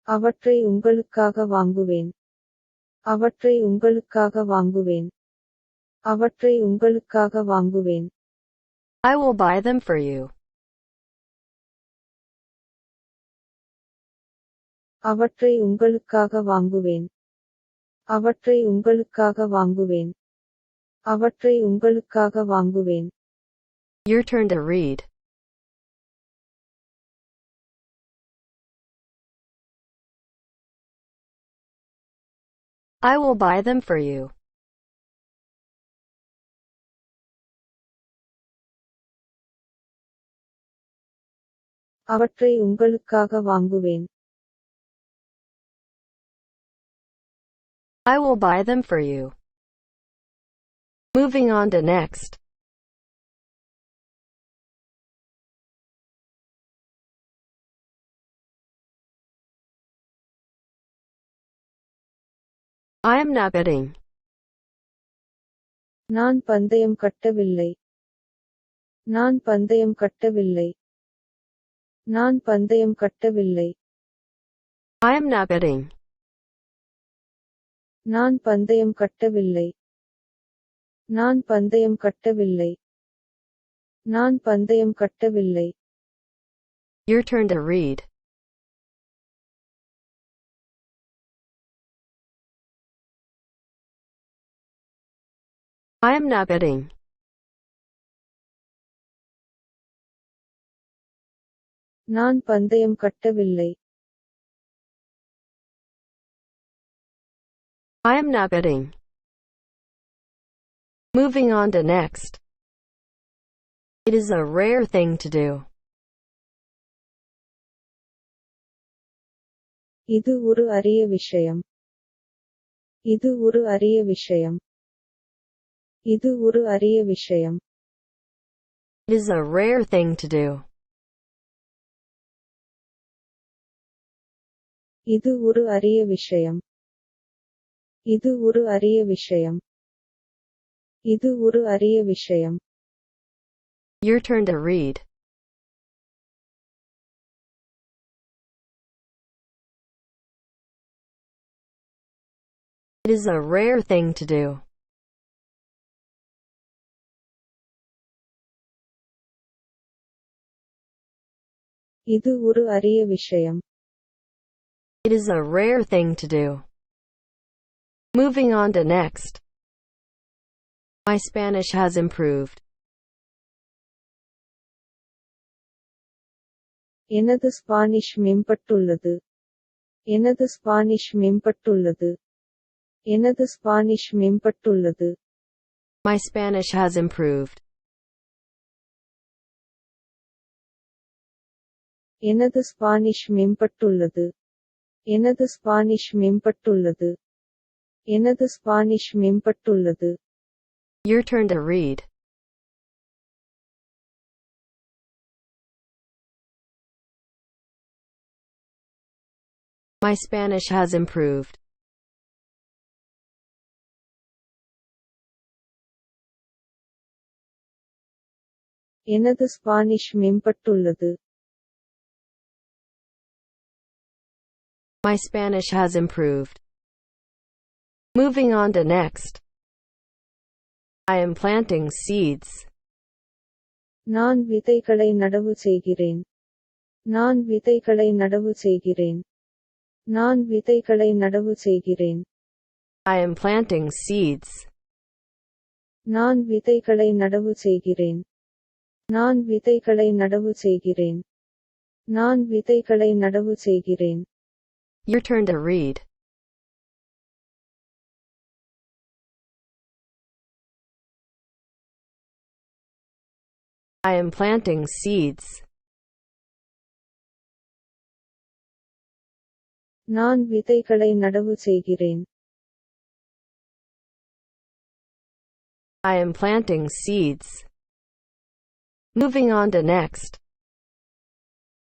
அவற்றை உங்களுக்காக வாங்குவேன். அவற்றை உங்களுக்காக வாங்குவேன். அவற்றை உங்களுக்காக வாங்குவேன். I will buy them for you. அவற்றை உங்களுக்காக வாங்குவேன். அவற்றை உங்களுக்காக வாங்குவேன். அவற்றை உங்களுக்காக வாங்குவேன். Your turn to read. I will buy them for you. அவற்றை உங்களுக்காக வாங்குவேன். I will buy them for you. Moving on to next. I am not betting. நான் பந்தயம் கட்டவில்லை. நான் பந்தயம் கட்டவில்லை. நான் பந்தயம் கட்டவில்லை. I am not betting. நான் பந்தயம் கட்டவில்லை. நான் பந்தயம் கட்டவில்லை. நான் பந்தயம் கட்டவில்லை. Your turn to read. I am not betting. நான் பந்தயம் கட்டவில்லை. I am not betting. Moving on to next. It is a rare thing to do. இது ஒரு அரிய விஷயம். இது ஒரு அரிய விஷயம். இது ஒரு அரிய விஷயம். It is a rare thing to do. இது ஒரு அரிய விஷயம். இது ஒரு அரிய விஷயம். இது ஒரு அரிய விஷயம். Your turn to read. It is a rare thing to do. இது ஒரு அரிய விஷயம். It is a rare thing to do. Moving on to next. My Spanish has improved. எனது ஸ்பானிஷ் மேம்பட்டுள்ளது. எனது ஸ்பானிஷ் மேம்பட்டுள்ளது. எனது ஸ்பானிஷ் மேம்பட்டுள்ளது. My Spanish has improved. எனது ஸ்பானிஷ் மேம்பட்டுள்ளது. எனது ஸ்பானிஷ் மேம்பட்டுள்ளது. எனது ஸ்பானிஷ் மேம்பட்டுள்ளது. Your turn to read. My Spanish has improved. எனது ஸ்பானிஷ் மேம்பட்டுள்ளது. My Spanish has improved. Moving on to next. I am planting seeds. நான் விதைகளை நடவு செய்கிறேன். நான் விதைகளை நடவு செய்கிறேன். நான் விதைகளை நடவு செய்கிறேன். I am planting seeds. நான் விதைகளை நடவு செய்கிறேன். நான் விதைகளை நடவு செய்கிறேன். நான் விதைகளை நடவு செய்கிறேன். Your turn to read. I am planting seeds. நான் விதைகளை நடவு செய்கிறேன். I am planting seeds. Moving on to next.